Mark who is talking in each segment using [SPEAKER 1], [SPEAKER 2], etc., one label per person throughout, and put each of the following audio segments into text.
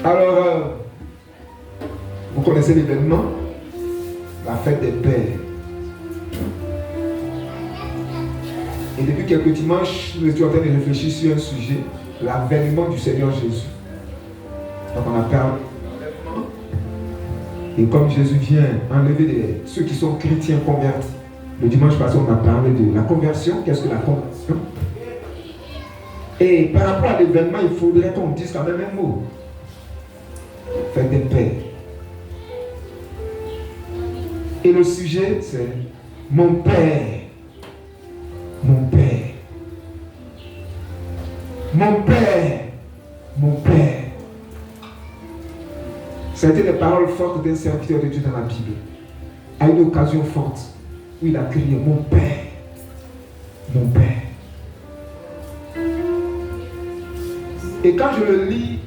[SPEAKER 1] Alors, vous connaissez l'événement, la fête des pères. Et depuis quelques dimanches, nous étions en train de réfléchir sur un sujet, l'avènement du Seigneur Jésus. Donc on a parlé de l'avènement. Et comme Jésus vient enlever ceux qui sont chrétiens convertis, le dimanche passé on a parlé de la conversion. Qu'est-ce que la conversion? Et par rapport à l'événement, il faudrait qu'on dise quand même un mot. Fête des pères. Et le sujet c'est mon Père. Mon Père, mon Père, mon Père. Ça a été des paroles fortes d'un serviteur de Dieu dans la Bible. À une occasion forte où il a crié mon Père, mon Père. Et quand je le lis,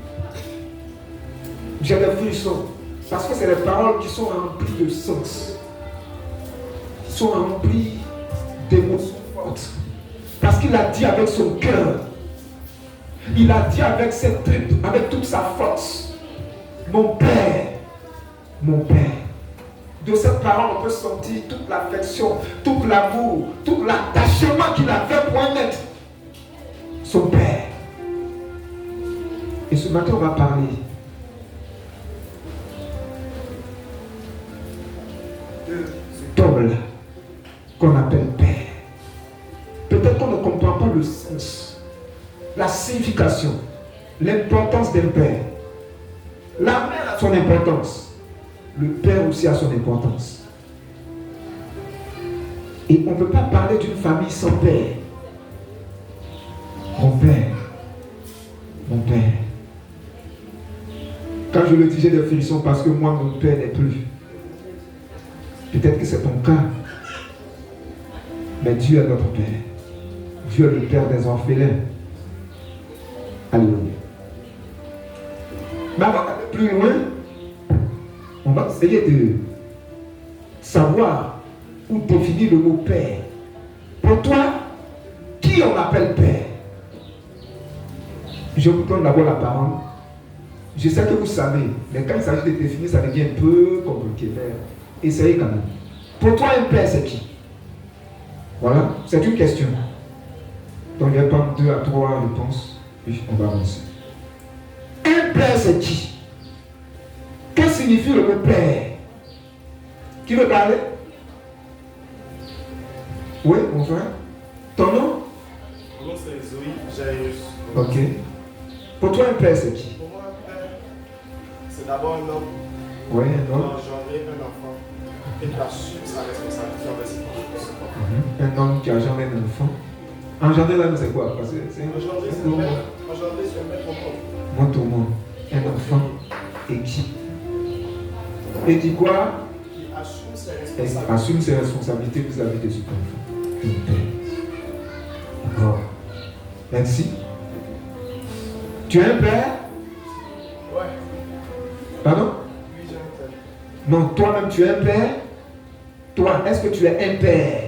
[SPEAKER 1] j'ai des frissons parce que c'est des paroles qui sont remplies de sens, qui sont remplies d'émotions. Parce qu'il a dit avec son cœur, il a dit avec ses tripes, avec toute sa force, mon Père, mon Père. De cette parole, on peut sentir toute l'affection, tout l'amour, tout l'attachement qu'il avait pour un être, son Père. Et ce matin, on va parler de cet homme-là qu'on appelle Père. Peut-être qu'on ne comprend pas le sens, la signification, l'importance d'un père. La mère a son importance, le père aussi a son importance. Et on ne peut pas parler d'une famille sans père. Mon père, mon père. Quand je le dis, j'ai des frissons parce que moi, mon père n'est plus. Peut-être que c'est ton cas. Mais Dieu est notre Père. Dieu est le Père des orphelins. Alléluia. Mais avant d'aller plus loin, on va essayer de savoir ou définir le mot Père. Pour toi, qui on appelle Père? Je vous donne d'abord la parole. Je sais que vous savez, mais quand il s'agit de définir, ça devient un peu compliqué. Mais essayez quand même. Pour toi, un Père, c'est qui? Voilà, c'est une question. Donc, il y a pas 2 à 3 réponses, puis on va avancer. Un père, c'est qui? Que signifie le mot père? Qui veut parler? Oui, mon frère. Ton nom?
[SPEAKER 2] Mon nom, c'est Zoé Jairus.
[SPEAKER 1] Ok. Pour toi, un père, c'est qui?
[SPEAKER 2] Pour moi, un père, c'est d'abord un homme.
[SPEAKER 1] Oui, un homme.
[SPEAKER 2] Engendrer un enfant et qui assume sa responsabilité envers ses parents.
[SPEAKER 1] Un homme qui a engendré un enfant. Engendrer là, c'est quoi? Parce que c'est
[SPEAKER 2] Engendrer, c'est mettre au monde.
[SPEAKER 1] Monte au monde. Un enfant et qui? Et dit quoi?
[SPEAKER 2] Qui assume ses
[SPEAKER 1] Et
[SPEAKER 2] responsabilités.
[SPEAKER 1] assume ses responsabilités vis-à-vis de cet enfant. Un père. D'accord. Merci. Tu es un père?
[SPEAKER 2] Ouais.
[SPEAKER 1] Pardon?
[SPEAKER 2] Oui, j'ai un père.
[SPEAKER 1] Non, toi-même tu es un père? Toi, est-ce que tu es un père?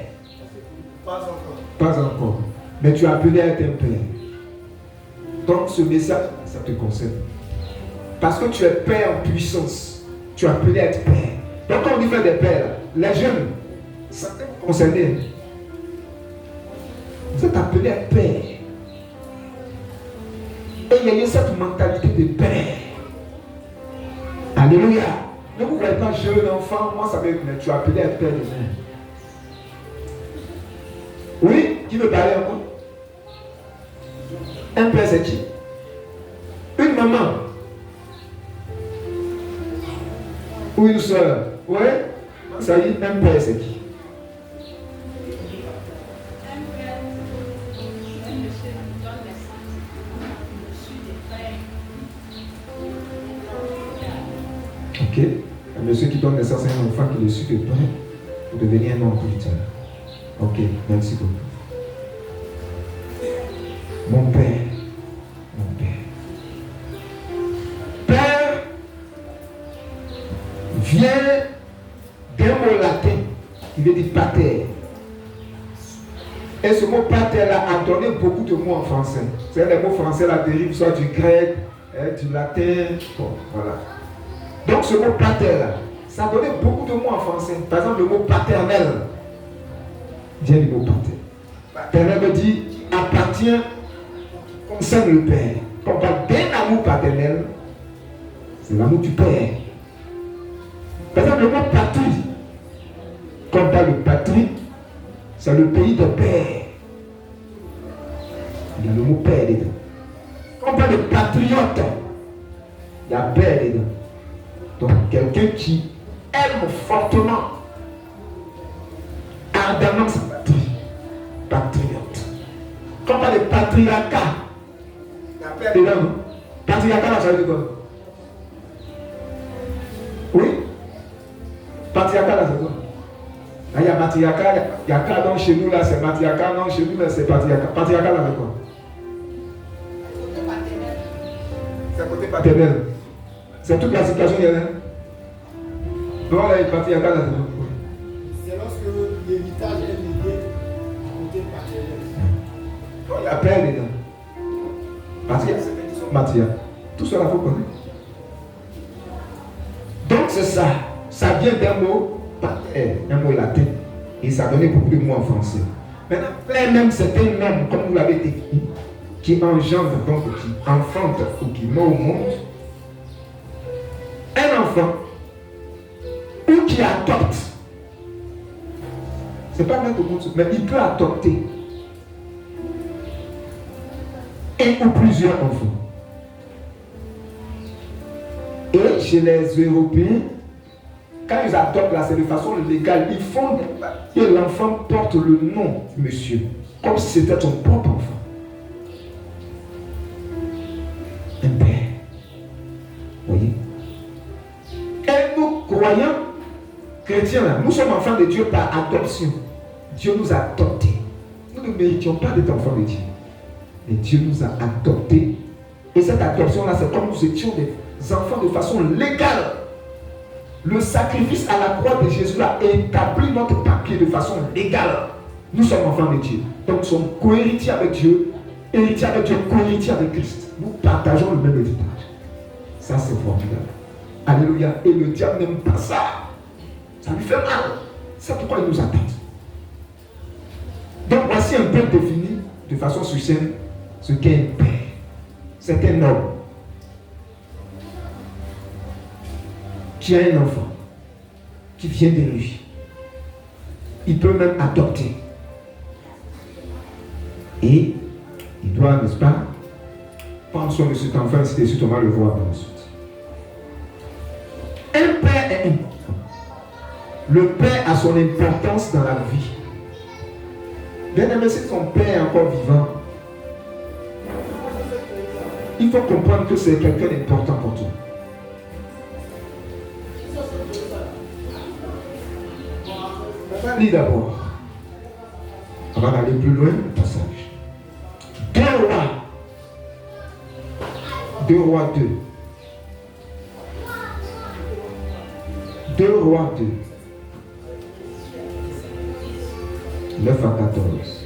[SPEAKER 2] Pas encore.
[SPEAKER 1] Pas encore. Mais tu es appelé à être un père. Donc ce message, ça te concerne. Parce que tu es père en puissance. Tu es appelé à être père. Donc quand on dit faire des pères, les jeunes, ça te concerne. Vous êtes appelé à être père. Et il y a cette mentalité de père. Alléluia. Ne vous voyez pas jeune enfant, moi ça veut dire que tu es appelé à être père demain. Oui, qui veut parler encore? Un père c'est qui? Une maman. Ou une soeur. Oui? Ça dit un père c'est qui? Ok. Un monsieur qui donne naissance à un enfant qui est issu de pain pour devenir un homme plus tard. Ok, merci beaucoup. Mon père. Mon père. Père vient d'un mot latin qui veut dire pater. Et ce mot pater là a donné beaucoup de mots en français. C'est les mots français là dérivent soit du grec, du latin. Bon, voilà. Donc ce mot pater là, ça donnait beaucoup de mots en français. Par exemple, le mot paternel vient du mot pater. Paternel veut dire appartient, concerne le père. Quand on parle d'un amour paternel, c'est l'amour du père. Par exemple, le mot patrie, quand on parle de patrie, c'est le pays de père. Il y a le mot père dedans. Quand on parle de patriote, il y a père dedans. Donc, quelqu'un qui aime fortement, ardemment sa patrie, patriote. Quand on parle de patriarcat, il y a père dedans. Patriarcat, ça veut dire quoi? Oui? Patriarcat, là, c'est quoi? Là, il y a matriarcat, il y a cadon chez nous, là, c'est matriarcat, non, chez nous, là, c'est patriarcat. Patriarcat, là, c'est quoi? C'est côté paternel. C'est toute la situation qu'il y a là. Donc, là, il y a patriarcat, là, c'est quoi?
[SPEAKER 3] C'est lorsque l'héritage est légué côté paternel.
[SPEAKER 1] Donc, il y a père dedans. Patriarcat, c'est matriarcat. Tout cela, il faut connaître. Donc, c'est ça. Ça vient d'un mot pater, un mot latin. Et ça donnait beaucoup de mots en français. Maintenant, père même, c'est un homme, comme vous l'avez décrit, qui engendre, donc qui enfante ou qui met au monde un enfant ou qui adopte. C'est pas mettre au monde, mais il peut adopter un ou plusieurs enfants. Et chez les Européens, quand ils adoptent là, c'est de façon légale. Ils font que l'enfant porte le nom du monsieur, comme si c'était son propre enfant. Un père. Vous voyez? Et nous, croyants, chrétiens, là, nous sommes enfants de Dieu par adoption. Dieu nous a adoptés. Nous ne méritions pas d'être enfants de Dieu. Mais Dieu nous a adoptés. Et cette adoption-là, c'est comme nous étions des enfants de façon légale. Le sacrifice à la croix de Jésus a établi notre papier de façon légale. Nous sommes enfants de Dieu. Donc nous sommes co-héritiers avec Dieu, héritiers avec Dieu, co-héritiers avec Christ. Nous partageons le même héritage. Ça, c'est formidable. Alléluia. Et le diable n'aime pas ça. Ça lui fait mal. C'est pourquoi il nous attaque. Donc voici un peu défini de façon succincte ce qu'est un père. C'est un homme qui a un enfant qui vient de lui. Il peut même adopter. Et il doit, n'est-ce pas, prendre soin de cet enfant, ainsi de suite, on va le voir par la suite. Un père est important. Le père a son importance dans la vie. Bien aimé, si ton père est encore vivant, il faut comprendre que c'est quelqu'un d'important pour toi. On va lire d'abord. On va aller plus loin, le passage. 2 Rois 2. 2 Rois 2. 9 à 14.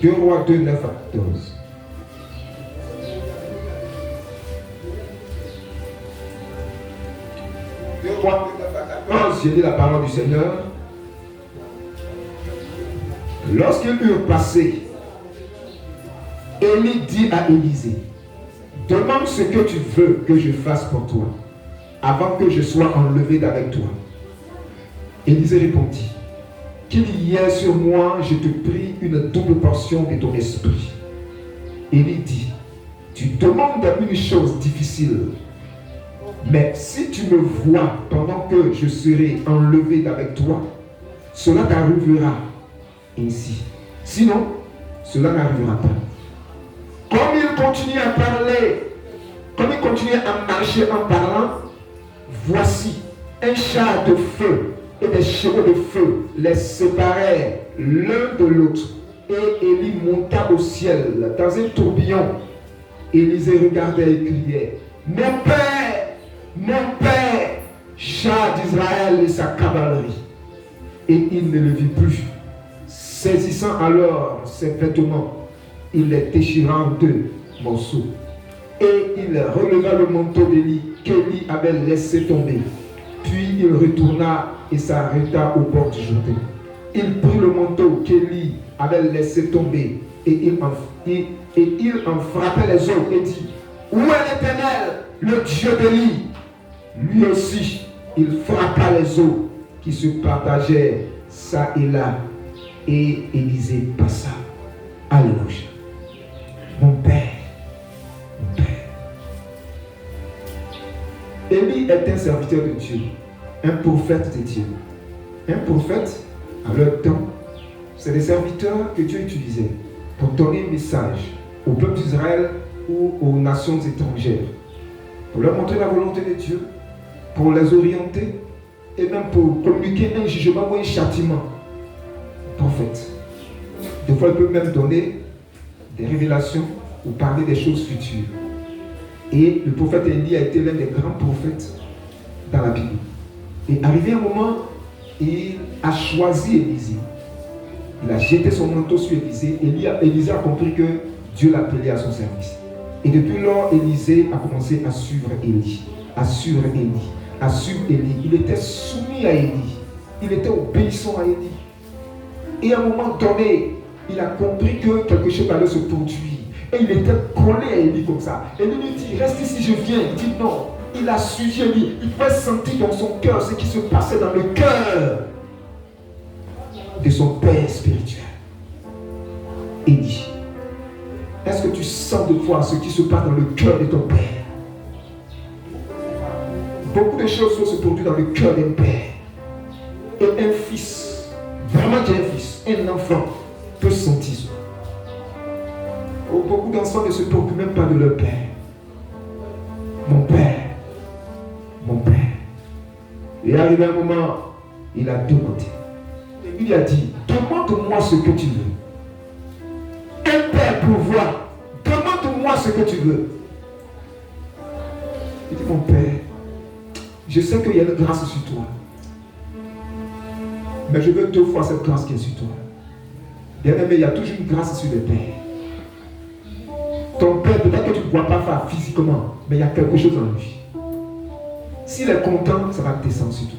[SPEAKER 1] 2 Rois 2, 9 à 14. J'ai dit la parole du Seigneur. Lorsqu'ils eurent passé, Élie dit à Élisée, demande ce que tu veux que je fasse pour toi, avant que je sois enlevé d'avec toi. Élisée répondit, qu'il y ait sur moi, je te prie, une double portion de ton esprit. Élie dit, tu demandes une chose difficile. Mais si tu me vois pendant que je serai enlevé d'avec toi, cela t'arrivera ainsi. Sinon, cela n'arrivera pas. Comme il continue à parler, comme il continue à marcher en parlant, voici un char de feu et des chevaux de feu les séparèrent l'un de l'autre. Et Élie monta au ciel dans un tourbillon. Élisée regardait et criait, mon père, char d'Israël et sa cavalerie. Et il ne le vit plus. Saisissant alors ses vêtements, il les déchira en deux morceaux. Et il releva le manteau d'Élie qu'Élie avait laissé tomber. Puis il retourna et s'arrêta au bord du Jourdain. Il prit le manteau qu'Élie avait laissé tomber et il en frappait les eaux et dit: où est l'Éternel, le Dieu d'Élie? Lui aussi, il frappa les eaux qui se partagèrent ça et là, et Élisée passa. Alléluia. Mon Père, mon Père. Élie est un serviteur de Dieu, un prophète de Dieu. Un prophète, à leur temps, c'est des serviteurs que Dieu utilisait pour donner un message au peuple d'Israël ou aux nations étrangères, pour leur montrer la volonté de Dieu, pour les orienter et même pour communiquer un jugement ou un châtiment. Prophète. Des fois, il peut même donner des révélations ou parler des choses futures. Et le prophète Élie a été l'un des grands prophètes dans la Bible. Et arrivé un moment, il a choisi Élisée. Il a jeté son manteau sur Élisée. Élisée a compris que Dieu l'appelait à son service. Et depuis lors, Élisée a commencé à suivre Élie. À suivre Élie. À suivre Élie. Il était soumis à Élie. Il était obéissant à Élie. Et à un moment donné, il a compris que quelque chose allait se produire. Et il était collé à Élie comme ça. Et lui dit: reste ici, je viens. Il dit non. Il a suivi Élie. Il pouvait sentir dans son cœur ce qui se passait dans le cœur de son père spirituel. Élie. Est-ce que tu sens de toi ce qui se passe dans le cœur de ton père? Beaucoup de choses sont se produire dans le cœur d'un père. Et un fils, vraiment un fils, un enfant peut sentir ça. Oh, beaucoup d'enfants ne se préoccupent même pas de leur père. Mon père, mon père. Et arrivé un moment, il a deux côtés. Et il a dit: demande-moi ce que tu veux. Un père pourvoit. Demande-moi ce que tu veux. Il dit: mon père, je sais qu'il y a une grâce sur toi. Mais je veux deux fois cette grâce qui est sur toi. Bien aimé, il y a toujours une grâce sur les pères. Ton père, peut-être que tu ne vois pas faire physiquement, mais il y a quelque chose en lui. S'il est content, ça va descendre sur toi.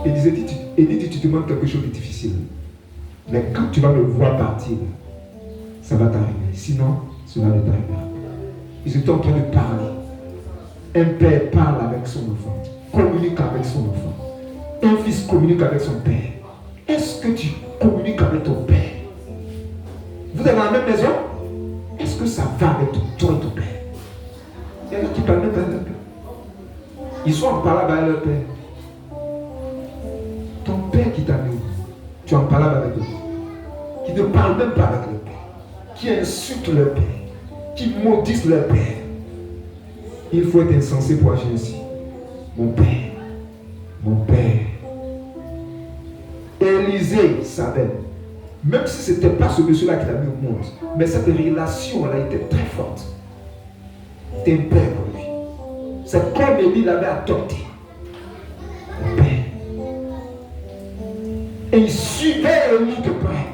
[SPEAKER 1] Élie dit: tu demandes quelque chose de difficile. Mais quand tu vas me voir partir, ça va t'arriver. Sinon, cela ne t'arrivera. Ils étaient en train de parler. Un père parle avec son enfant, communique avec son enfant. Un fils communique avec son père. Est-ce que tu communiques avec ton père? Vous êtes dans la même maison? Est-ce que ça va avec toi et ton père? Il y en a qui parlent même pas avec leur père. Ils sont en parlant avec leur père. Ton père qui t'a mis, tu en parles avec eux. Qui ne parle même pas avec leur père. Qui insulte leur père. Qui maudissent leur père. Il faut être insensé pour agir ainsi. Mon père. Mon père. Élisée savait. Même si ce n'était pas ce monsieur-là qui l'a mis au monde, mais cette relation elle a été très forte. C'était un père pour lui. C'est comme Élie l'avait adopté. Mon père. Et il suivait Élie de près.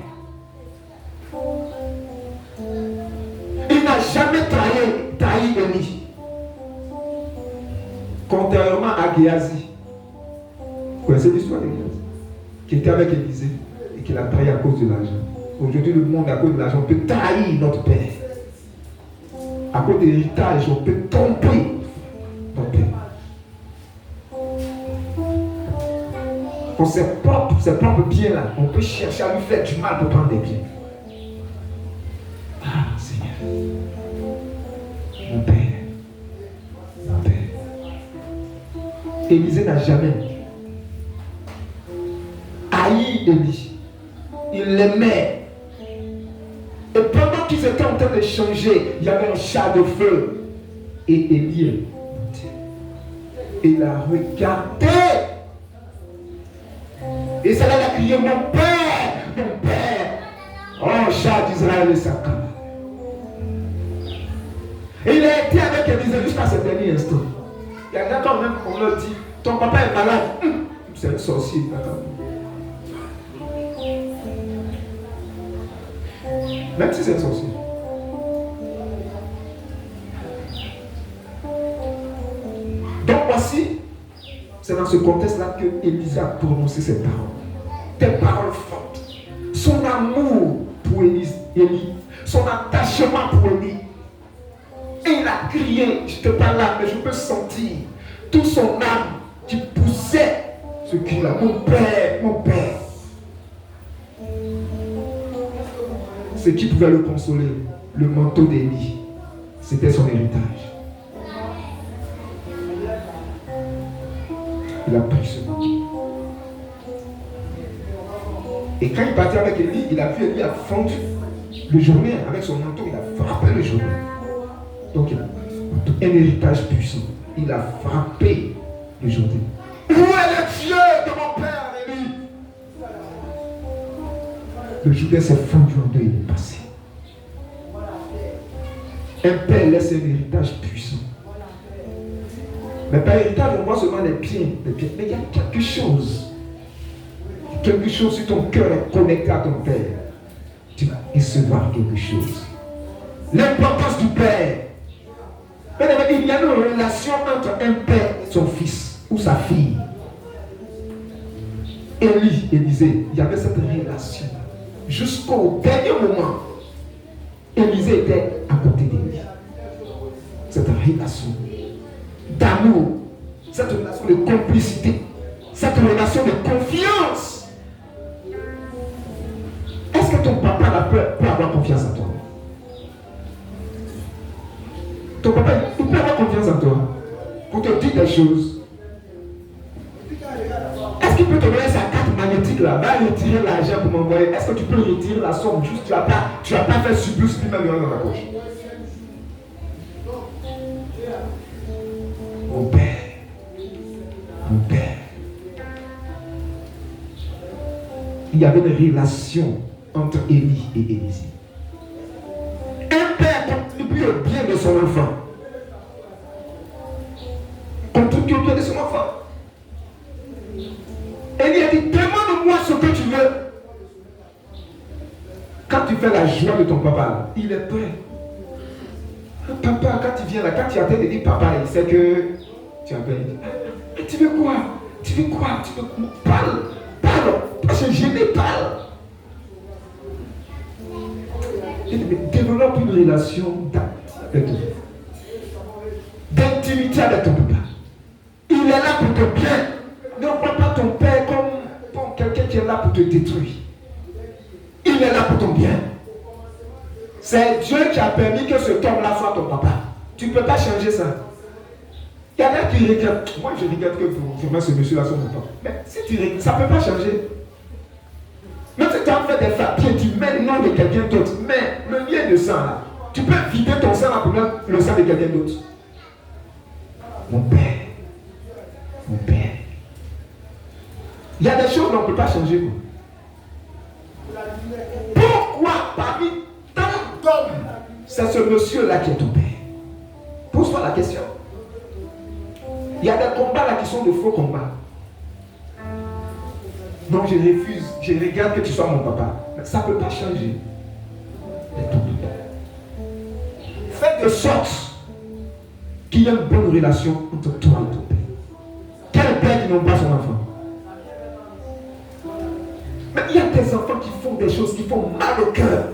[SPEAKER 1] Il n'a jamais trahi Élie. Contrairement à Géasi. Vous connaissez l'histoire de Géasi? Qui était avec Élisée. Qu'il a trahi à cause de l'argent. Aujourd'hui, le monde, à cause de l'argent, peut trahir notre père. À cause de l'héritage, on peut tromper notre père. Pour ses propres biens là, on peut chercher à lui faire du mal pour prendre des biens. Ah, Seigneur. Mon père. Mon père. Élisée n'a jamais haï Élie. Il l'aimait. Et pendant qu'ils étaient en train d'échanger, il y avait un char de feu. Et Élie est monté. Il a regardé. Et ça l'a crié: mon père, mon père. Oh, char d'Israël et sa camarade. Et il a été avec Élisée jusqu'à ce dernier instant. Il y a quand même, on leur dit: ton papa est malade. C'est un sorcier. Même si c'est un sorcier. voici, c'est dans ce contexte-là que Élisée a prononcé ces paroles. Des paroles fortes. Son amour pour Élie, son attachement pour Élie. Et il a crié, je ne te parle là, mais je peux sentir tout son âme qui poussait ce cri-là. Mon père, mon père. Ce qui pouvait le consoler, le manteau d'Élie, c'était son héritage. Il a pris ce manteau. Et quand il partait avec Élie, il a vu Élie a fendu le journée avec son manteau, il a frappé le journée. Donc il a un héritage puissant. Il a frappé le journée. Où est le Dieu de mon père, Élie? Le Jourdain s'est fondu en deux, il est passé. Un père laisse un héritage puissant. Mais par héritage, on voit seulement les biens. Mais il y a quelque chose. Quelque chose, si ton cœur est connecté à ton père, tu vas recevoir quelque chose. L'importance du père. Il y a une relation entre un père et son fils ou sa fille. Élisée, il y avait cette relation. Jusqu'au dernier moment, Élisée était à côté d'Élie. Cette relation d'amour, cette relation de complicité, cette relation de confiance. Est-ce que ton papa peut avoir confiance en toi? Ton papa, il peut avoir confiance en toi pour te dire des choses. Est-ce qu'il peut te donner sa carte magnétique là, va retirer l'argent pour m'envoyer? Est-ce que tu peux retirer la somme? Juste tu n'as pas fait surplus lui-même dans ta poche. Mon père. Il y avait une relation entre Élie et Élisée. Un père contribue au bien de son enfant. Contribue au bien de son enfant. Élie a dit, demande-moi ce que tu veux. Quand tu fais la joie de ton papa, il est prêt. Papa, quand il vient là, quand tu attends de dire papa, il sait que tu as peur. Tu veux quoi? Tu veux quoi? Tu veux quoi? Parle. Parce que je n'ai pas. Développe une relation d'intimité avec ton papa. Il est là pour te bien. Ne vois pas ton père comme quelqu'un qui est là pour te détruire. Il est là pour ton bien. C'est Dieu qui a permis que cet homme-là soit ton papa. Tu ne peux pas changer ça. Il y en a qui regrettent. Moi, je regrette que je mets ce monsieur-là sur mon papa. Mais si tu regrettes, ça ne peut pas changer. Même si tu as fait des papiers, tu mets le nom de quelqu'un d'autre. Mais le lien de sang là, tu peux vider ton sang là pour mettre le sang de quelqu'un d'autre. Mon père. Il y a des choses qu'on ne peut pas changer. Pourquoi parmi tant d'hommes, c'est ce monsieur-là qui est ton père? Pose-toi la question. Il y a des combats là qui sont de faux combats. Non, je refuse. Je regarde que tu sois mon papa. Mais ça ne peut pas changer. Fais de sorte qu'il y ait une bonne relation entre toi et ton père. Quel père qui n'aime pas son enfant? Mais il y a des enfants qui font des choses qui font mal au cœur.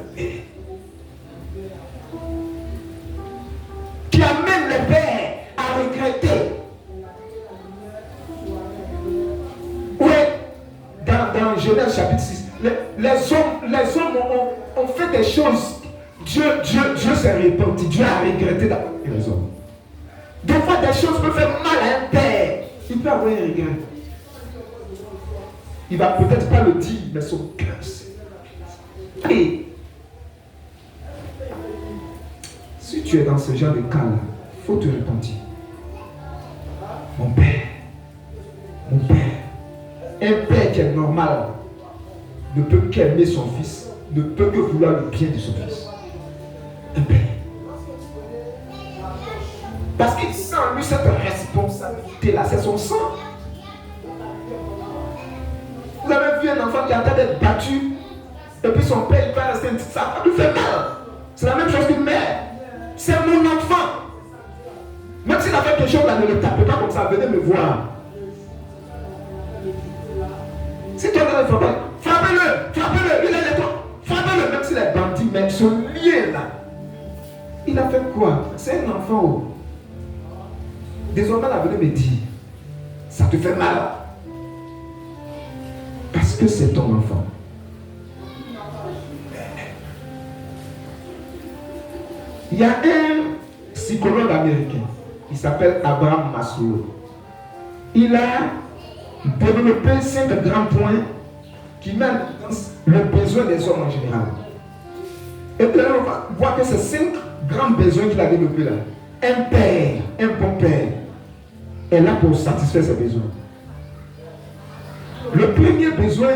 [SPEAKER 1] Qui amènent les pères à regretter. Dans Genèse chapitre 6, les hommes ont fait des choses. Dieu s'est repenti. Dieu a regretté d'avoir les hommes. Des fois, des choses peuvent faire mal à un père. Il peut avoir un regret. Il va peut-être pas le dire, mais son cœur sait. Et si tu es dans ce genre de cas-là, il faut te repentir. Mon père. Un père qui est normal ne peut qu'aimer son fils, ne peut que vouloir le bien de son fils. Un père. Parce qu'il sent en lui cette responsabilité-là, c'est son sang. Vous avez vu un enfant qui a d'être battu, et puis son père il va rester un petit sac, ça lui fait mal. C'est la même chose qu'une mère. C'est mon enfant. Même s'il a fait quelque chose là, ne le tapez pas comme ça, venez me voir. Si toi tu es frappez-le, il est les toi. Frappez-le, même s'il est bandit, mais ce lien là, il a fait quoi? C'est un enfant. Désormais, là, venez me dire, ça te fait mal. Parce que c'est ton enfant. Il y a un psychologue américain, il s'appelle Abraham Maslow. Il a développé 5 grands points qui mènent le besoin des hommes en général. Et puis là, on va voir que ces 5 grands besoins qu'il a développés là, un père, un bon père, est là pour satisfaire ses besoins. Le premier besoin,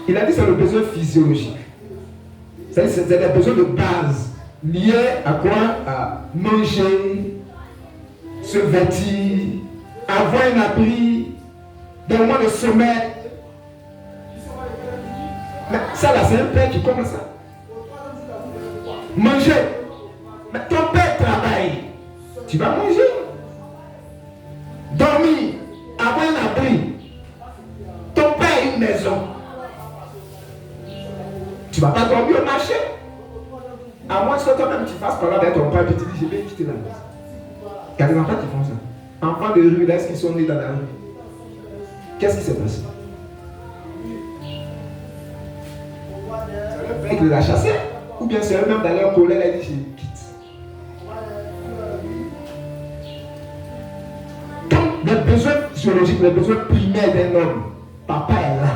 [SPEAKER 1] il a dit c'est le besoin physiologique. C'est des besoins de base liés à quoi? À manger, se vêtir, avoir un abri, des moments de sommeil. Mais ça là, c'est un père qui commence ça. Manger. Mais ton père travaille. Tu vas manger. Dormir. Avoir un abri. Ton père a une maison. Tu ne vas pas dormir au marché. À moins que toi-même tu fasses par là avec ton père et tu dis je vais quitter la maison. Il y a des enfants qui font ça. Enfants de rue, là, est-ce qu'ils sont nés dans la rue? Qu'est-ce qui s'est passé? Et qu'il les a chassés. Ou bien c'est eux-mêmes dans leur colère, ils disent je quitte. Donc, les besoins physiologiques, les besoins primaires d'un homme, papa est là.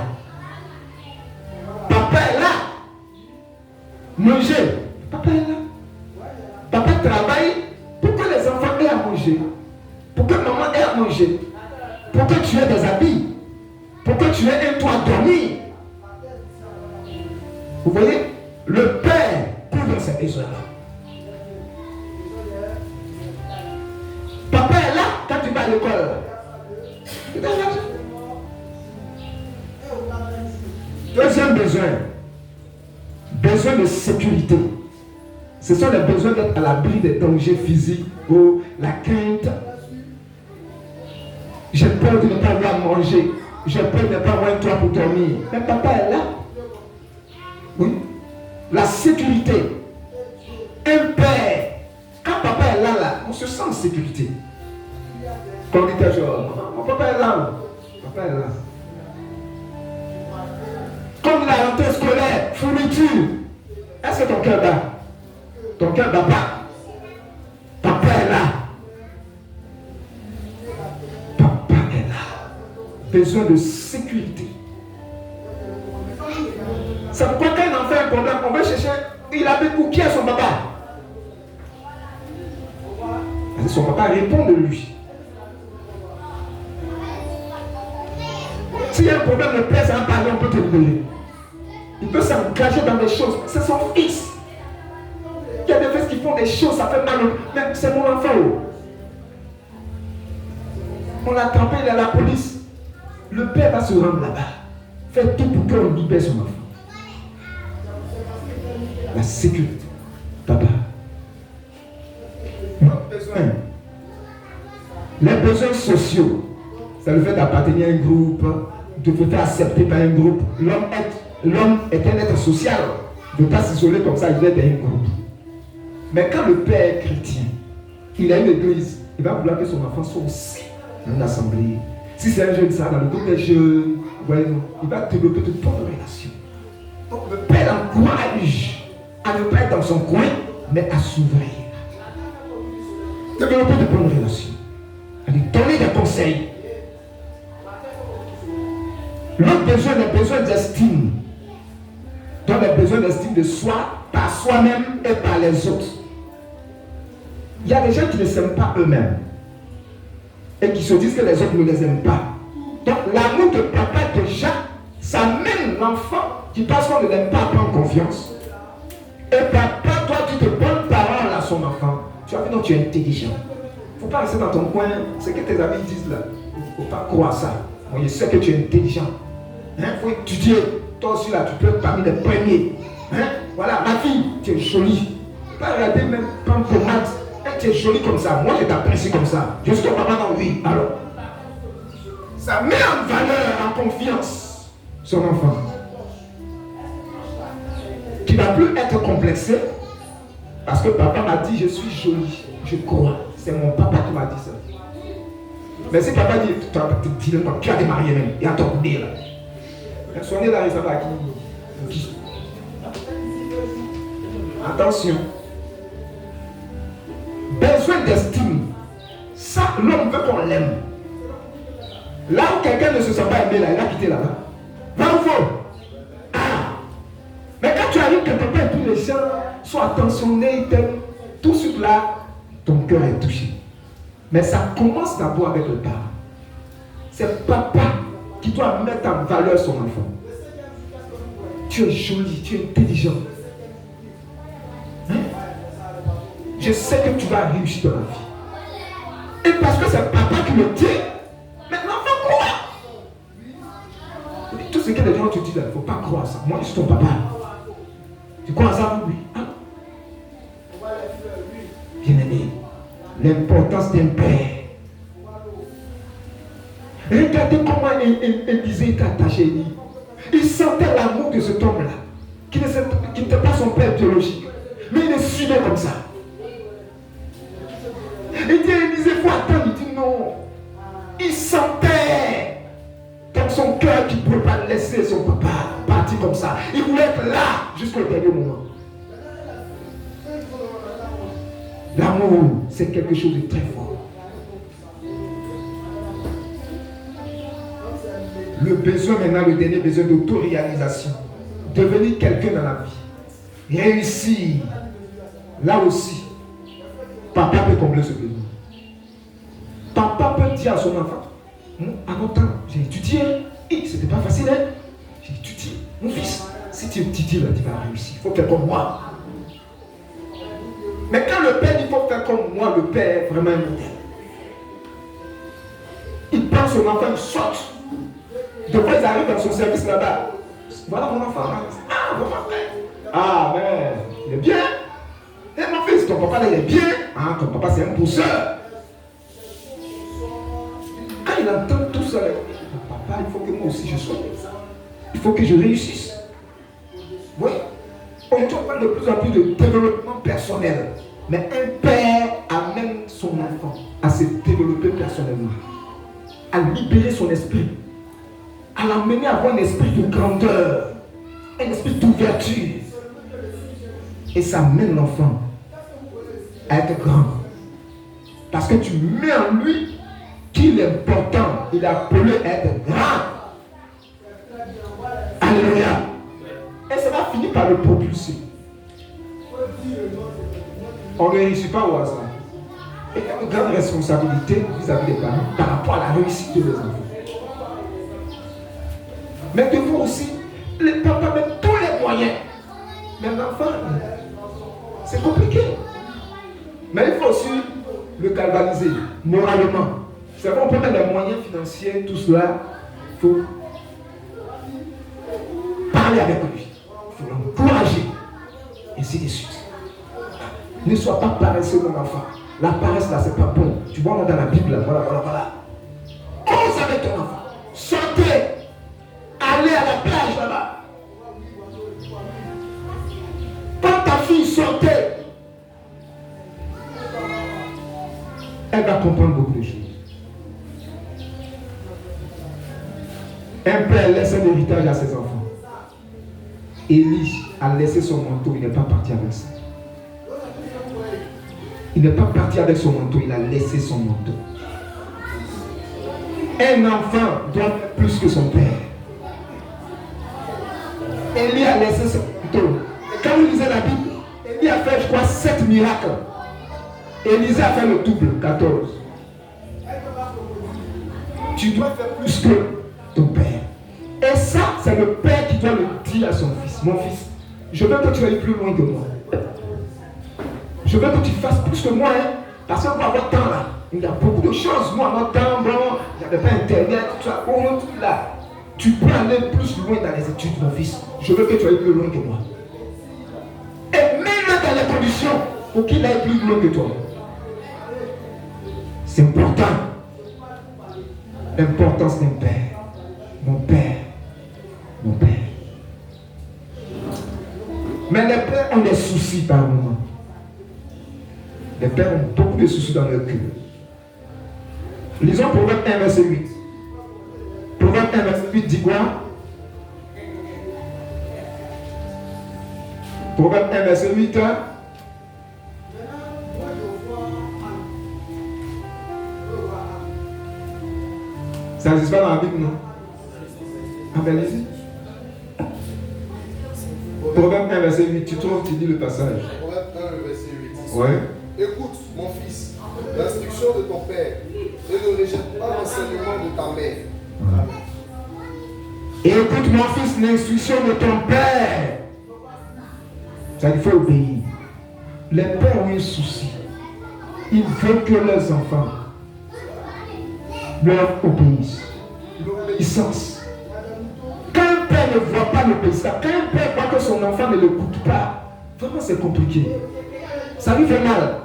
[SPEAKER 1] Papa est là. Manger, papa est là. Papa travaille pour que les enfants aient à manger. Pour que maman ait à manger. Pour que tu aies des habits. Pour que tu aies un toit à dormir. Vous voyez? Le père couvre ses besoins-là. Papa est là quand tu vas à l'école. Deuxième besoin. Besoin de sécurité. Ce sont les besoins d'être à l'abri des dangers physiques ou la crainte. J'ai peur de ne pas avoir à manger. J'ai peur de ne pas avoir un toit pour dormir. Mais papa est là. Oui. La sécurité. Un père. Quand papa est là, on se sent en sécurité. Quand on dit toujours, mon papa est là. Papa est là. Comme la rentrée scolaire, fourniture. Est-ce que ton cœur bat? Ton cœur bat pas. Papa est là. Papa est là. Besoin de sécurité. C'est pourquoi quand un enfant a un problème, on va chercher, il habite où? Qui est son papa? Son papa répond de lui. S'il y a un problème, le père, ça va parler, on peut te libérer. Il peut s'engager dans des choses. C'est son fils. Il y a des fils qui font des choses, ça fait mal. Mais c'est mon enfant. On l'a attrapé, il est à la police. Le père va se rendre là-bas. Fait tout pour qu'on libère son enfant. La sécurité. Papa. Les besoins sociaux. C'est le fait d'appartenir à un groupe, de se faire accepter par un groupe. L'homme est un être social. Il ne peut pas s'isoler comme ça, il est dans un groupe. Mais quand le père est chrétien, il a une église, il va vouloir que son enfant soit aussi dans une assemblée. Si c'est un jeune, ça, dans le groupe des jeunes, il va développer de bonnes relations. Donc le père encourage à ne pas être dans son coin, mais à s'ouvrir. Développer de bonnes relations. À lui donner des conseils. L'autre besoin est le besoin d'estime. Donc le besoin d'estime de soi, par soi-même et par les autres. Il y a des gens qui ne s'aiment pas eux-mêmes. Et qui se disent que les autres ne les aiment pas. Donc l'amour de papa déjà, ça mène l'enfant qui pense qu'on ne l'aime pas à prendre confiance. Et papa doit dire de bonnes paroles à son enfant. Tu as vu, non, tu es intelligent. Il ne faut pas rester dans ton coin. Ce que tes amis disent là. Il ne faut pas croire ça. Moi, je sais que tu es intelligent. Il faut étudier. Toi aussi là, tu peux être parmi les premiers. Voilà, ma fille, tu es jolie. Pas regarder même prendre pommade. Un tu es joli comme ça, moi je t'apprécie comme ça. Je suis ton papa, non, oui. Alors, ça met en valeur, en confiance, son enfant. Qui ne va plus être complexé. Parce que papa m'a dit, je suis joli. Je crois. C'est mon papa qui m'a dit ça. Mais si papa dit, tu as démarré même, et à ton nez là. Son nez là, il s'appelle à qui? Attention. Besoin d'estime. Ça, l'homme veut qu'on l'aime. Là où quelqu'un ne se sent pas aimé, là, il a quitté là-bas. Va ou faux? Ah! Mais quand tu arrives quelque part et puis les gens sont attentionnés, ils t'aiment, tout de suite là, ton cœur est touché. Mais ça commence d'abord avec le parent. C'est papa qui doit mettre en valeur son enfant. Tu es joli, tu es intelligent. Hein? Je sais que tu vas réussir dans la vie. Et parce que c'est papa qui le dit, maintenant il faut croire. Tout ce que les gens te disent, il ne faut pas croire ça. Moi, je suis ton papa. Tu crois à ça, oui? Hein? Bien-aimé, l'importance d'un père. Regardez comment Élisée était attaché. Il sentait l'amour de cet homme-là, qui n'était pas son père biologique, mais il est suivi comme ça. Il dit à Élisée, il faut attendre. Il dit non. Il sentait dans son cœur qu'il ne pouvait pas laisser son papa partir comme ça. Il voulait être là jusqu'au dernier moment. L'amour, c'est quelque chose de très fort. Le besoin maintenant, le dernier besoin d'autoréalisation. Devenir quelqu'un dans la vie. Réussir. Là aussi, papa peut combler ce besoin. Papa peut dire à son enfant, à notre temps, j'ai étudié. Et c'était pas facile, hein? J'ai étudié. Mon fils, si tu étudies, là, tu vas réussir. Il faut faire comme moi. Mais quand le père dit il faut faire comme moi, le père est vraiment un modèle. Il prend son enfant, il saute. De fois, ils arrivent dans son service là-bas. Voilà mon enfant. Ah, mon enfant. Ah, mais il est bien. Et mon fils, ton papa là, il est bien. Ah, ton papa, c'est un pousseur. Quand il entend tout ça, papa, il faut que moi aussi je sois comme ça. Il faut que je réussisse. Oui. Aujourd'hui, on parle de plus en plus de développement personnel. Mais un père amène son enfant à se développer personnellement, à libérer son esprit, à l'amener à avoir un esprit de grandeur, un esprit d'ouverture. Et ça amène l'enfant à être grand. Parce que tu mets en lui qu'il est important. Il est appelé à être grand. Alléluia. Et ça va finir par le propulser. On ne réussit pas au hasard. Et il y a une grande responsabilité vis-à-vis des parents par rapport à la réussite de leurs enfants. Mais devant aussi, les papas mettent tous les moyens. Mais l'enfant, c'est compliqué. Mais il faut aussi le galvaniser moralement. C'est vrai, on peut mettre les moyens financiers, tout cela. Il faut parler avec lui. Il faut l'encourager. Ainsi de suite. Ne sois pas paresseux, mon enfant. La paresse là, c'est pas bon. Tu vois, on est dans la Bible là. Voilà. Cause avec ton enfant. Sortez. Allez à la plage là-bas. Quand ta fille sortez, elle va comprendre beaucoup de choses. Un père laisse un héritage à ses enfants. Élie a laissé son manteau, il n'est pas parti avec ça. Il n'est pas parti avec son manteau, il a laissé son manteau. Un enfant doit faire plus que son père. Élie a laissé son manteau. Et quand vous lisez la Bible, Élie a fait, je crois, 7 miracles. Élisée a fait le double, 14. Tu dois faire plus que ton père. Et ça, c'est le père qui doit le dire à son fils. Mon fils, je veux que tu ailles plus loin que moi. Je veux que tu fasses plus que moi, hein, parce qu'on va avoir temps là. Il y a beaucoup de choses. Moi, à mon temps, bon, il n'y avait pas internet, tout ça. Là, tu peux aller plus loin dans les études, mon fils. Je veux que tu ailles plus loin que moi. Et mets-le dans les conditions pour qu'il aille plus loin que toi. C'est important. L'importance d'un père. Mon père. Mon père. Mais les pères ont des soucis par moment. Les pères ont beaucoup de soucis dans leur cœur. Lisons Proverbe 1, verset 8. Proverbe 1, verset 8 dit quoi? Proverbe 1, verset 8. Ça n'existe pas dans la Bible, non? Ah ben allez-y. Proverbe 1, verset 8. Tu trouves, tu dis le passage.
[SPEAKER 4] Proverbe 1, verset 8.
[SPEAKER 1] Ouais.
[SPEAKER 4] Écoute, mon fils, l'instruction de ton père, et ne rejette pas l'enseignement de ta mère.
[SPEAKER 1] Et écoute, mon fils, l'instruction de ton père. Ça, il faut obéir. Les pères ont un souci. Ils veulent que leurs enfants leur obéissent. L'obéissance. Quand un père ne voit pas l'obéissance, quand un père voit que son enfant ne l'écoute pas, vraiment c'est compliqué. Ça lui fait mal.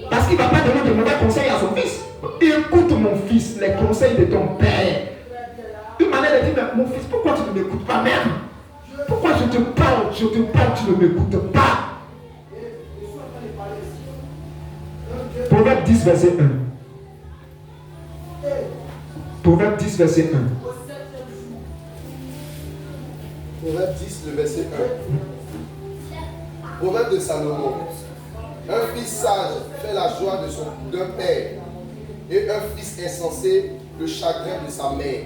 [SPEAKER 1] Parce qu'il ne va pas donner de mauvais conseils à son fils. Écoute mon fils, les conseils de ton père. Une manière de dire, mais mon fils, pourquoi tu ne m'écoutes pas même? Pourquoi je te parle, tu ne m'écoutes pas? Proverbe 10, verset 1. Proverbe 10, verset 1.
[SPEAKER 4] Proverbe 10, le verset 1. Proverbe de Salomon. Un fils sage fait la joie d'un père, et un fils insensé le chagrin de sa mère.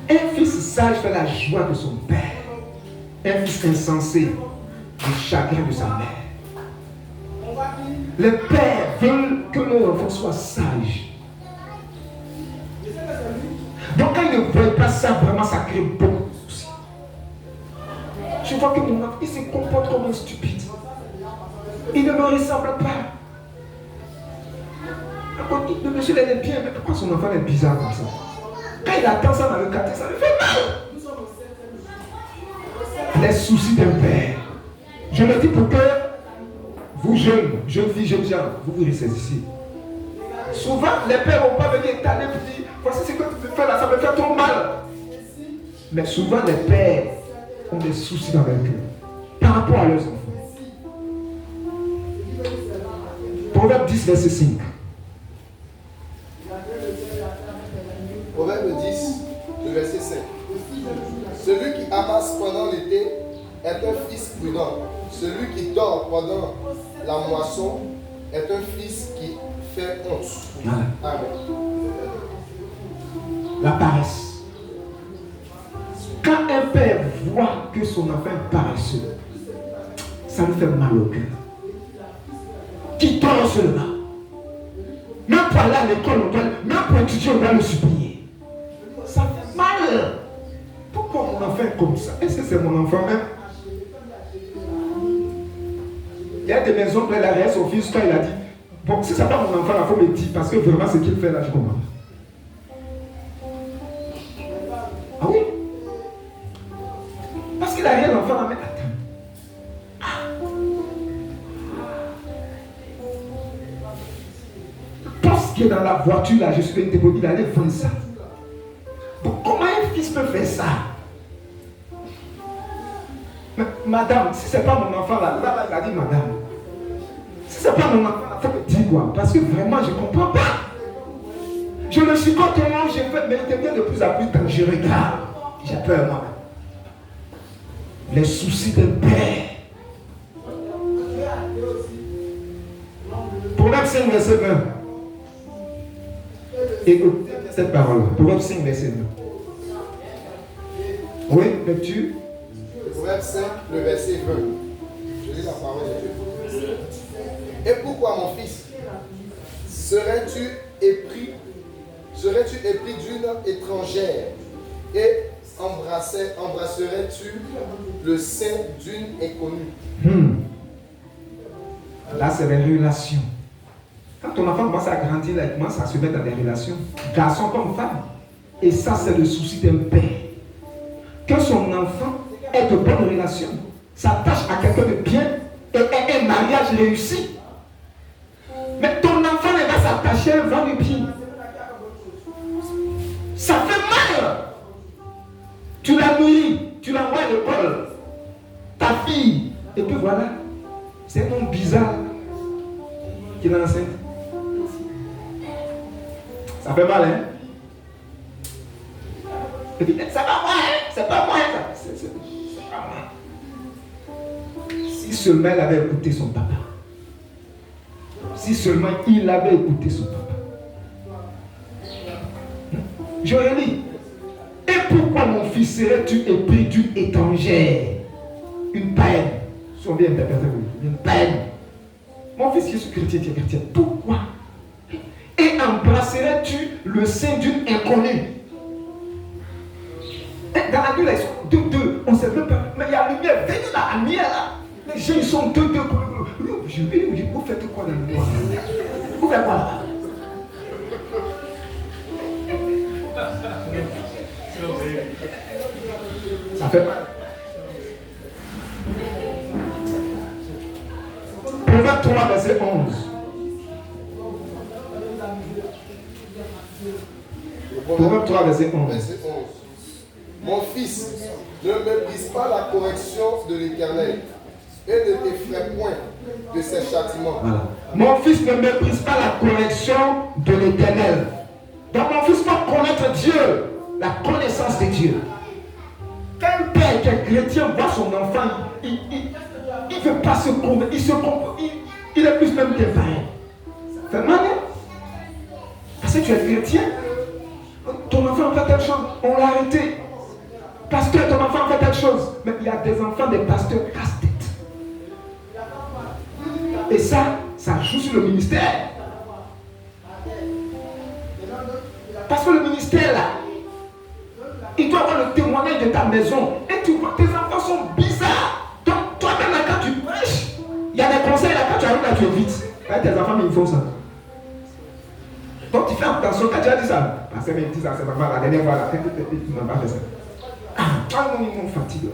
[SPEAKER 1] Un fils sage fait la joie de son père. Un fils insensé le chagrin de sa mère. Les pères veulent que leur enfant soit sage. Donc quand ils ne voient pas ça, vraiment ça crée beaucoup de soucis. Je vois que mon enfant, il se comporte comme un stupide. Il ne me ressemble pas. Le monsieur il est bien, mais pourquoi son enfant est bizarre comme ça? Quand il attend ça dans le quartier, ça lui fait mal. Les soucis d'un père. Je le dis pour que vous jeunes filles, jeunes gens, vous vous ressaisissez. Souvent, les pères ne vont pas venir étaler et dire, voici ce que tu me fais là, ça me fait trop mal. Mais souvent, les pères ont des soucis dans leur cœur par rapport à leurs enfants. Proverbe 10, verset 5.
[SPEAKER 4] Proverbe 10, le verset 5. Celui qui amasse pendant l'été est un fils prudent. Celui qui dort pendant la moisson est un fils qui fait honte.
[SPEAKER 1] Voilà.
[SPEAKER 4] Amen.
[SPEAKER 1] La paresse. Quand un père voit que son enfant est paresseux, ça lui fait mal au cœur. Qui dort seulement. Même pour aller à l'école, même pour étudier, on doit le supplier. Ça fait mal. Pourquoi mon enfant est comme ça? Est-ce que c'est mon enfant même? Il y a des maisons, il a regardé son fils, quand il a dit, bon, si ce n'est pas mon enfant, il faut me dire, parce que vraiment ce qu'il fait là, je comprends. Ah oui? Parce qu'il n'a rien d'enfant à mettre. Parce qu'il est dans la voiture là, je suis venu débrouiller, il allait vendre ça. Bon, comment un fils peut faire ça? Mais, madame, si ce n'est pas mon enfant là, il a dit madame. Si ce n'est pas mon enfant là, il faut me dire quoi? Parce que vraiment, je ne comprends pas. Je me suis compte comment j'ai fait, mais il devient de plus en plus dangereux. Grave. J'ai peur, moi. Les soucis d'un père. Proverbe 5, verset 20. Écoutez cette parole. Proverbe 5, verset 20. Oui, lecture.
[SPEAKER 4] Proverbe 5, le verset 20. Je lis la parole de Dieu. Et pourquoi, mon fils, serais-tu épris d'une étrangère et embrasserais-tu le sein d'une inconnue?
[SPEAKER 1] Là, c'est les relations. Quand ton enfant commence à grandir, il commence à se mettre dans des relations, garçon comme femme. Et ça, c'est le souci d'un père. Que son enfant ait de bonnes relations, s'attache à quelqu'un de bien et ait un mariage réussi. Mais ton enfant ne va lâché un vent du pied. Ça fait mal. Tu l'as nourri, tu l'envoies à l'école. Ta fille. Et puis voilà. C'est un homme bizarre qui est enceinte. Ça fait mal, hein? Et puis, c'est pas moi, hein? C'est pas moi, ça. C'est pas moi. Si seulement elle avait écouté son papa. Si seulement il avait écouté son papa. Joëlie, et pourquoi mon fils serais-tu épris d'une étrangère? Une païenne. Si on vient interpréter, une païenne. Mon fils, je suis chrétien, tu es chrétien. Pourquoi? Et embrasserais-tu le sein d'une inconnue? Dans la nuit, là, ils sont deux. On ne sait même pas. Mais il y a la lumière. Venez là, la lumière là. Les gens, ils sont deux. Je lui dis, vous faites quoi dans le noir? Vous faites quoi là? Ça fait mal. Proverbe 3, verset 11. Proverbe 3, verset 11.
[SPEAKER 4] Verset 11. Mon fils, ne méprise pas la correction de l'Éternel et ne t'effraie point de ses châtiments.
[SPEAKER 1] Voilà. Mon fils, ne méprise pas la correction de l'Éternel. Donc mon fils doit connaître Dieu, la connaissance de Dieu. Quand un père qui est chrétien voit son enfant, il ne veut pas se convaincre, il est plus même qu'un parent. Ça fait mal, hein? Parce que tu es chrétien, ton enfant fait telle chose, on l'a arrêté. Parce que ton enfant fait telle chose. Mais il y a des enfants, des pasteurs casse-tête. Et ça joue sur le ministère. Parce que le ministère là, il doit avoir le témoignage de ta maison. Et tu vois, tes enfants sont bizarres. Donc toi-même là, quand tu prêches, il y a des conseils là, quand tu arrives là, tu évites. Tes enfants, mais ils font ça. Donc tu fais attention, quand tu as dit ça, parce que ils disent ça, c'est maman, la dernière fois là, tu n'as pas fait ça. Ah non, ils m'ont fatigué.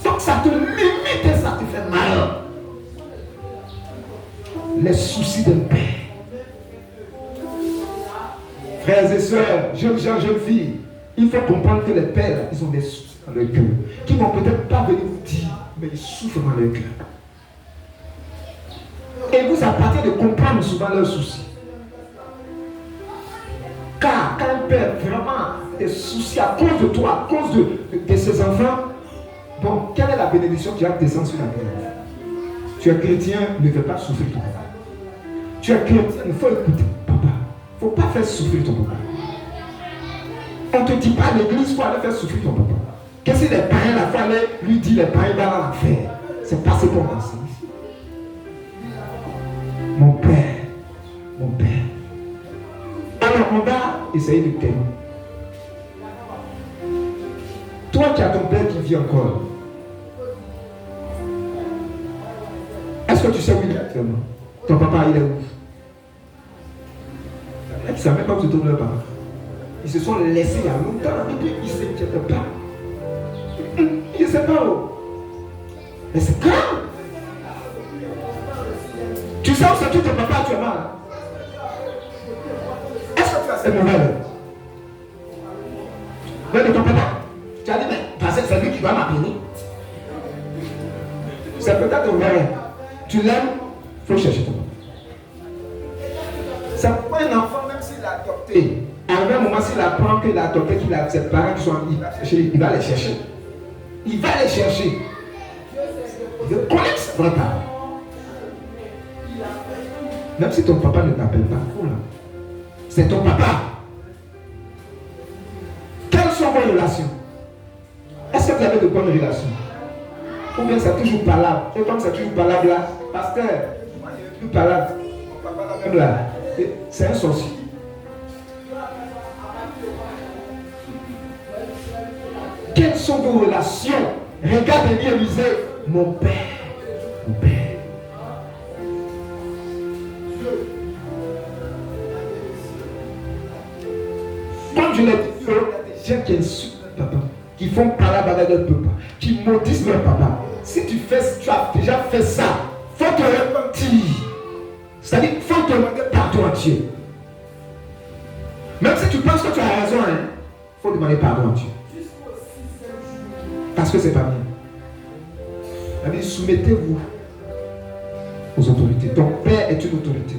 [SPEAKER 1] Donc ça te limite et ça te fait mal. Les soucis d'un père. Frères et sœurs, jeunes gens, jeunes filles, il faut comprendre que les pères, ils ont des soucis dans leur cœur, qui ne vont peut-être pas venir vous dire, mais ils souffrent dans leur cœur. Et vous appartient de comprendre souvent leurs soucis. Car quand un père vraiment des soucis à cause de toi, à cause de ses enfants, bon, quelle est la bénédiction qui a descendu sur la vie? Tu es chrétien, ne fais pas souffrir ton papa. Tu es chrétien, il faut écouter papa. Il ne faut pas faire souffrir ton papa. On ne te dit pas à l'église, il faut aller faire souffrir ton papa. Qu'est-ce que les parents, la fois, lui dit les parents, il va l'enfer. C'est pas ce qu'on enseigne. Mon père, mon père. Alors on va essayer de t'aimer. Toi qui as ton père qui vit encore, est-ce que tu sais où il est actuellement? Ton papa il est où? Il ne savait pas que tu tournes leur papa. Ils se sont laissés il y a longtemps et puis ils ne s'inquiètent pas. Je ne sais pas où. Mais c'est grave. Tu sais où c'est tout ton papa actuellement? Est-ce que tu as cette nouvelle? Mais de ton papa. Tu as dit, mais parce que c'est lui qui doit m'appeler. C'est peut-être vrai. Tu l'aimes, il faut chercher ton papa. C'est pourquoi un enfant, même s'il a adopté, à un moment, s'il apprend qu'il a adopté, qu'il a ses parents qui sont il va les chercher. Il va les chercher. Il veut connaître ses vrais parents. Même si ton papa ne t'appelle pas, c'est ton papa. Quelles sont vos relations? Est-ce que vous avez de bonnes relations? Ou bien c'est toujours palabre? Et comme c'est toujours palabre là, pasteur, moi il est plus palabre. Mon papa là même là, c'est un sorcier. Quelles sont vos relations? Regardez bien, lisez. Mon père, mon père. Comme je l'ai dit, il y a des gens qui insultent leur papa, qui font palabre avec leur papa, qui maudissent leur papa. Si tu as déjà fait ça, il faut te repentir. C'est-à-dire, il faut faut demander pardon à Dieu. Même si tu penses que tu as raison, il faut demander pardon à Dieu. Parce que c'est pas bien. Il dit, soumettez-vous aux autorités. Ton père est une autorité.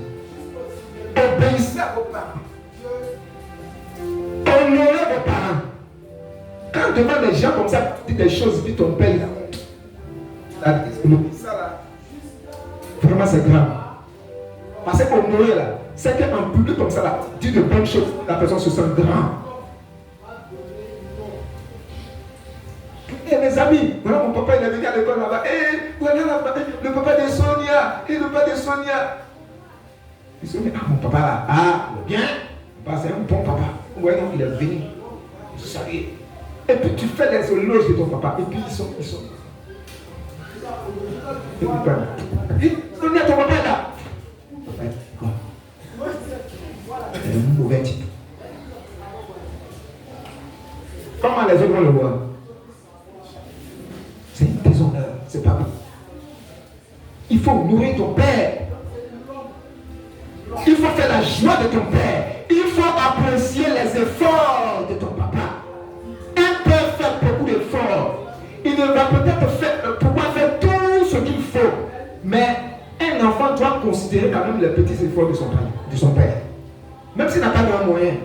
[SPEAKER 1] Obéissez à vos parents. Honorez vos parents. Quand devant les gens comme ça, tu dis des choses, puis ton père, ça là, vraiment c'est grave. Parce qu'honorer là, c'est qu'en public comme ça là, tu dis de bonnes choses, la personne se sent grand. Et mes amis, voilà mon papa, il est venu à l'école là-bas. Et voilà le papa de Sonia. Et le papa de Sonia. Et Sonia, ah mon papa là, ah, bien. Papa, c'est un bon papa. Ouais, non, il est venu. Vous savez. Et puis tu fais les éloges de ton papa. Et puis ils sont. Et puis Sonia, ton papa est là. Ouais, quoi? C'est un mauvais type. Comment les autres vont le voir? C'est une déshonneur, c'est pas bon. Il faut nourrir ton père. Il faut faire la joie de ton père. Il faut apprécier les efforts de ton papa. Un père fait beaucoup d'efforts. Il ne va peut-être pouvoir faire tout ce qu'il faut. Mais un enfant doit considérer quand même les petits efforts de son père. Même s'il n'a pas de moyens.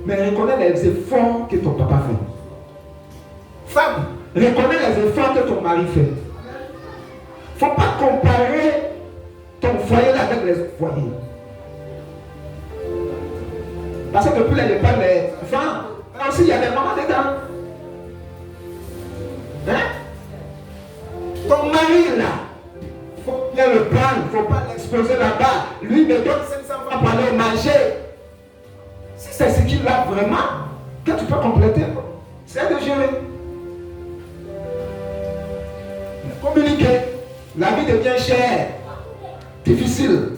[SPEAKER 1] Mais reconnais les efforts que ton papa fait. Femme, reconnais les efforts que ton mari fait. Il ne faut pas comparer ton foyer avec les autres foyers. Parce que depuis là, il parle des femmes. Là aussi, il y a des mamans dedans. Hein? Ton mari là, il faut bien le prendre, il ne faut pas l'exposer là-bas. Lui, il me donne 500 francs pour aller manger. Si c'est ce qu'il a vraiment, que tu peux compléter, c'est de gérer. Communiquer. La vie devient chère, difficile.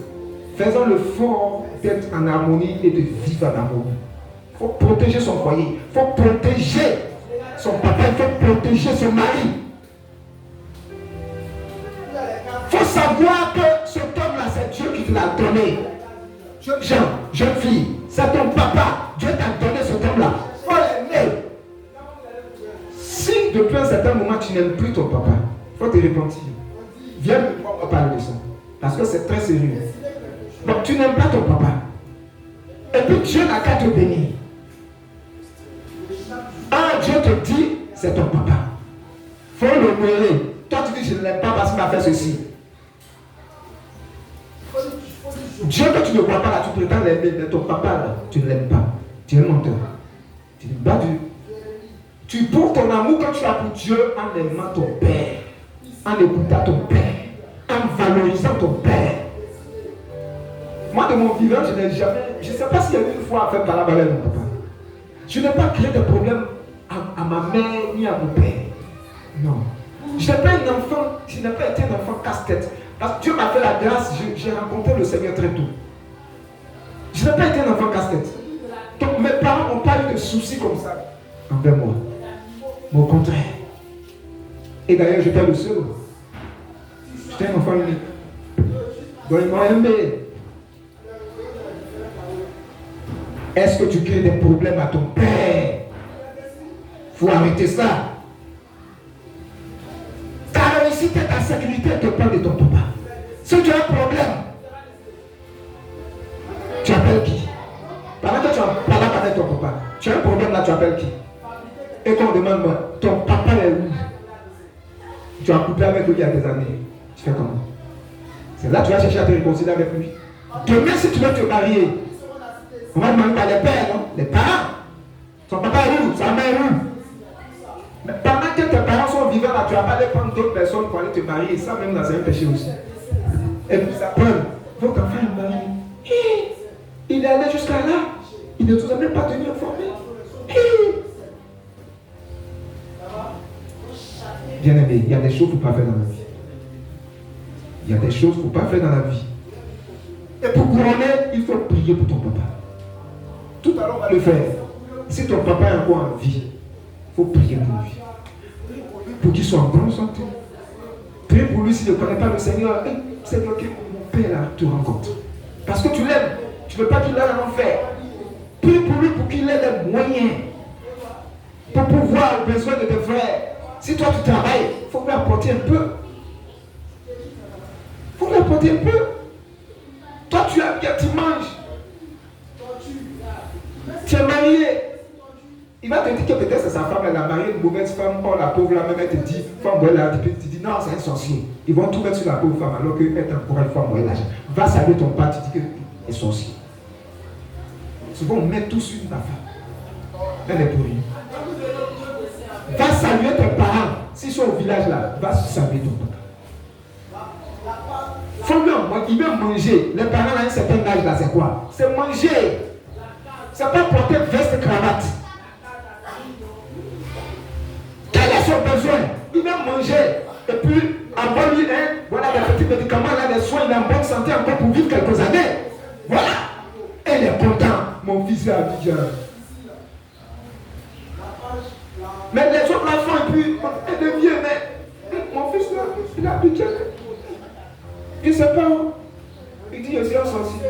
[SPEAKER 1] Faisons le fort d'être en harmonie et de vivre en harmonie. Il faut protéger son foyer. Il faut protéger son papa. Il faut protéger son mari. Il faut savoir que cet homme-là, c'est Dieu qui te l'a donné. Jeune gens, jeune fille, c'est ton papa. Dieu t'a donné cet homme-là. Il faut l'aimer. Si depuis un certain moment tu n'aimes plus ton papa, il faut te repentir. Viens me voir, on va parler de ça. Parce que c'est très sérieux. Donc tu n'aimes pas ton papa. Et puis Dieu n'a qu'à te bénir. Dieu te dit, c'est ton papa. Il faut l'honorer. Toi tu dis, je ne l'aime pas parce qu'il m'a fait ceci. Dieu que tu ne vois pas là, tu prétends l'aimer, mais ton papa là, tu ne l'aimes pas. Tu es menteur. Tu n'aimes pas Dieu. Tu prouves ton amour que tu as pour Dieu en aimant ton père, en écoutant ton père, en valorisant ton père. Moi, de mon vivant, je n'ai jamais, je ne sais pas s'il y a eu une fois à faire parler avec mon papa. Je n'ai pas créé de problème à ma mère ni à mon père. Non. Je n'ai pas un enfant, je n'ai pas été un enfant casse-tête. Parce que Dieu m'a fait la grâce, j'ai rencontré le Seigneur très tôt. Je n'ai pas été un enfant casse-tête. Donc mes parents n'ont pas eu de soucis comme ça envers moi. Mais au contraire. Et d'ailleurs, j'étais le seul. J'étais un enfant unique. Donc ils m'ont aimé. Est-ce que tu crées des problèmes à ton père? Il faut arrêter ça. Ta réussite et ta sécurité te parlent de ton papa. Si tu as un problème, tu appelles qui? Pendant que tu parles avec ton papa, tu as un problème là, tu appelles qui? Et quand on demande, moi, ton papa est où? Tu as coupé avec lui il y a des années. Tu fais comment? C'est là que tu vas chercher à te réconcilier avec lui. Demain, si tu veux te marier, on va demander par les pères, non? Les parents. Son papa est où? Sa mère est où? Mais pendant que tes parents sont vivants là, tu vas pas aller prendre d'autres personnes pour aller te marier. Ça même là, c'est un péché aussi. Et puis ça prend. Votre enfant est marié. Il est allé jusqu'à là. Il ne vous a même pas tenu informé. Bien aimé, il y a des choses qu'il ne faut pas faire dans la vie. Il y a des choses qu'il ne faut pas faire dans la vie. Et pour couronner, il faut prier pour ton papa. Tout à l'heure, on va le faire. Si ton papa est encore en vie, il faut prier pour lui. Pour qu'il soit en bonne santé. Priez pour lui s'il ne connaît pas le Seigneur. Seigneur, que mon père là te rencontre. Parce que tu l'aimes. Tu ne veux pas qu'il aille en enfer. Prie pour lui pour qu'il ait les moyens pour pouvoir aux besoins de tes frères. Si toi tu travailles, il faut lui apporter un peu. Il faut lui apporter un peu. Toi tu as bien, tu manges. Tu es marié. Il va te dire que peut-être c'est sa femme, elle a marié une mauvaise femme. Or la pauvre là même elle te dit, femme moi là, tu dis non c'est un sorcier. Ils vont tout mettre sur la pauvre femme alors qu'elle est encore une femme moi là. Va saluer ton père, tu dis que est sorcier. Souvent on met tout sur la femme. Elle est pour rien. Va saluer tes parents. S'ils sont au village là, va saluer ton papa. Faut bien, il veut manger. Les parents à un certain âge là, c'est quoi? C'est manger. C'est pas porter veste et cravate. Quel est son besoin? Il veut manger. Et puis, avoir lui, voilà des petits médicaments, là, des soins, il est en bonne santé encore pour vivre quelques années. Voilà. Elle est contente. Mon fils est à Abidjan. Mais les autres l'enfants, et puis, elle devient, mais mon fils là, il a Abidjan. Il ne sait pas où. Il dit, je suis un sorcier.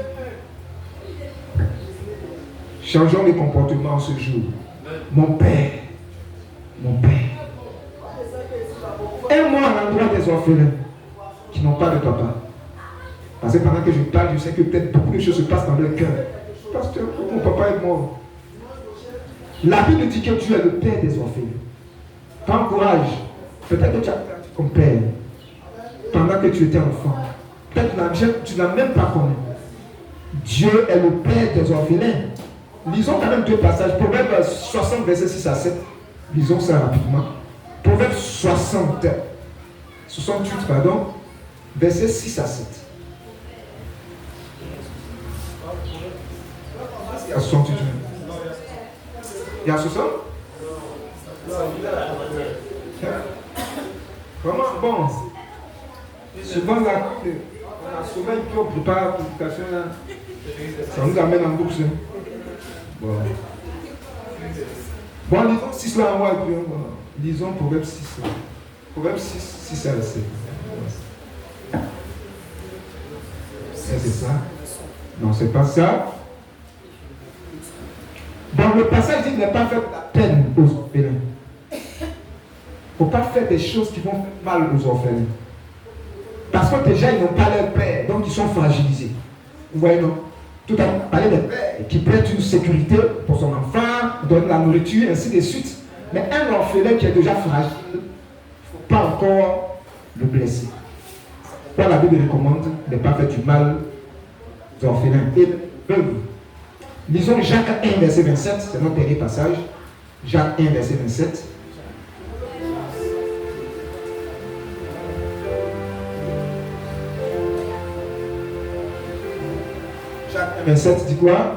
[SPEAKER 1] Changeons les comportements ce jour. Mon Père, aide-moi à l'endroit des orphelins qui n'ont pas de papa. Parce que pendant que je parle, je sais que peut-être beaucoup de choses se passent dans leur cœur. Parce que mon papa est mort. La Bible dit que Dieu est le Père des orphelins. T'encourage. Peut-être que tu as perdu ton père pendant que tu étais enfant. Peut-être que tu n'as même pas connu. Dieu est le Père des orphelins. Lisons quand même deux passages. Proverbe 60, verset 6 à 7. Lisons ça rapidement. Proverbe 68, verset 6 à 7. Il y a 68. Il y a 60? Comment? Bon. Souvent, là, on a souvent une on prépare la prédication là. Ça nous amène en bourse. Bon, lisons 6 là en haut et puis lisons Proverbe 6. Proverbe 6 à 7. C'est ça? Non, c'est pas ça. Dans le passage, il dit ne pas faire de la peine aux orphelins. Il ne faut pas faire des choses qui vont faire mal aux orphelins. Parce que déjà, ils n'ont pas leur père, donc ils sont fragilisés. Vous voyez, non? Tout à l'heure, parler des pères qui prêtent une sécurité pour son enfant, donne la nourriture, ainsi de suite. Mais un orphelin qui est déjà fragile, il ne faut pas encore le blesser. Pourquoi la Bible recommande de ne pas faire du mal aux orphelins et veuves. Lisons Jacques 1, verset 27, c'est notre dernier passage. Jacques 1, verset 27. Jacques 1, 27 dit quoi?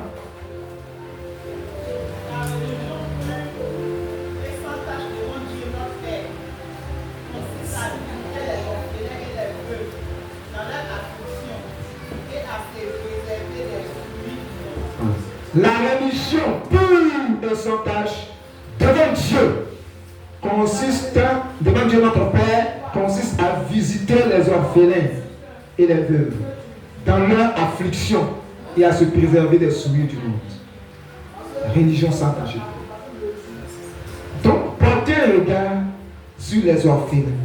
[SPEAKER 1] La rémission pure et sans tâche devant Dieu consiste, devant Dieu notre Père, consiste à visiter les orphelins et les veuves dans leur affliction et à se préserver des souillures du monde. Religion sans tâche. Donc, porter un regard sur les orphelins,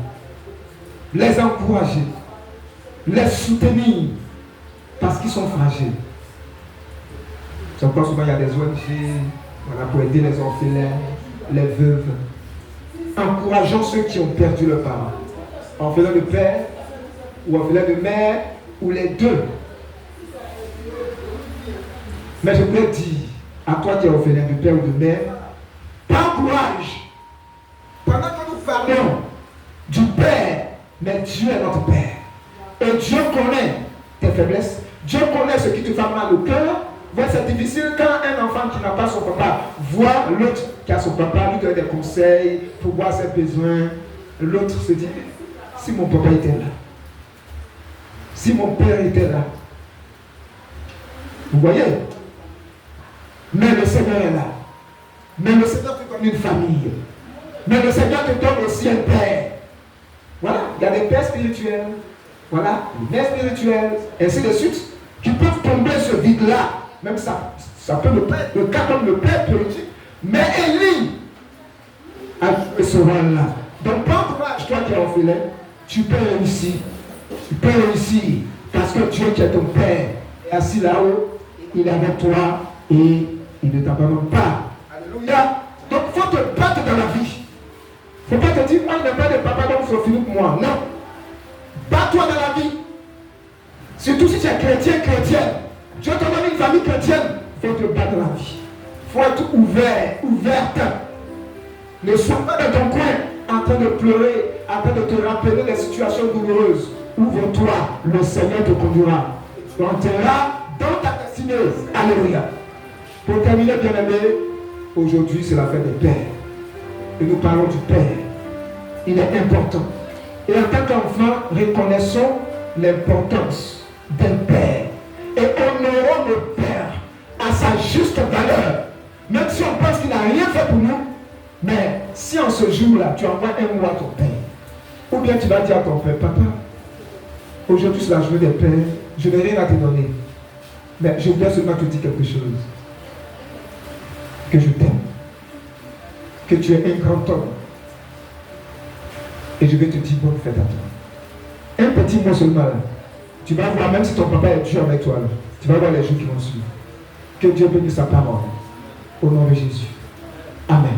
[SPEAKER 1] les encourager, les soutenir parce qu'ils sont fragiles. C'est pourquoi souvent il y a des ONG pour aider les orphelins, les veuves. Encourageons ceux qui ont perdu leurs parents. Orphelins de père ou orphelins de mère ou les deux. Mais je voulais dire à toi qui es orphelin de père ou de mère, prends courage. Pendant que nous parlons du Père, mais Dieu est notre Père. Et Dieu connaît tes faiblesses. Dieu connaît ce qui te fait mal au cœur. C'est difficile quand un enfant qui n'a pas son papa voit l'autre qui a son papa, lui donne des conseils pour voir ses besoins. L'autre se dit, si mon papa était là, si mon père était là. Vous voyez? Mais le Seigneur est là. Mais le Seigneur te donne une famille. Mais le Seigneur te donne aussi un père. Voilà, il y a des pères spirituels. Voilà, des mères spirituelles, ainsi de suite. qui peuvent combler ce vide-là. Même ça peut être le cas comme le père politique. Mais Élie a joué ce rôle-là. Donc, prends courage, toi qui es orphelin, tu peux réussir. Tu peux réussir parce que Dieu qui est ton Père est assis là-haut, il est avec toi et il ne t'abandonne pas. Alléluia. Donc, il faut te battre dans la vie. Il ne faut pas te dire, moi, il n'y a pas de papa, donc il faut finir pour moi. Non. Bats-toi dans la vie. Surtout si tu es chrétien, chrétienne. Dieu te donne une famille chrétienne. Il faut te battre dans la vie. Il faut être ouvert, ouverte. Ne sois pas dans ton coin en train de pleurer, en train de te rappeler les situations douloureuses. Ouvre-toi, le Seigneur te conduira. Tu entreras dans ta destinée. Alléluia. Pour terminer, bien-aimé, aujourd'hui c'est la fête des pères. Et nous parlons du Père. Il est important. Et en tant qu'enfant, reconnaissons l'importance d'un Père. Et honorons le Père à sa juste valeur. Même si on pense qu'il n'a rien fait pour nous, mais si en ce jour-là, tu envoies un mot à ton Père, ou bien tu vas dire à ton Père, papa, aujourd'hui c'est la journée des pères, je n'ai rien à te donner, mais je voudrais seulement te dire quelque chose. Que je t'aime, que tu es un grand homme, et je vais te dire bonne fête à toi. Un petit mot seulement là. Tu vas voir, même si ton papa est dur avec toi, là, tu vas voir les jours qui vont suivre. Que Dieu bénisse sa parole. Au nom de Jésus. Amen.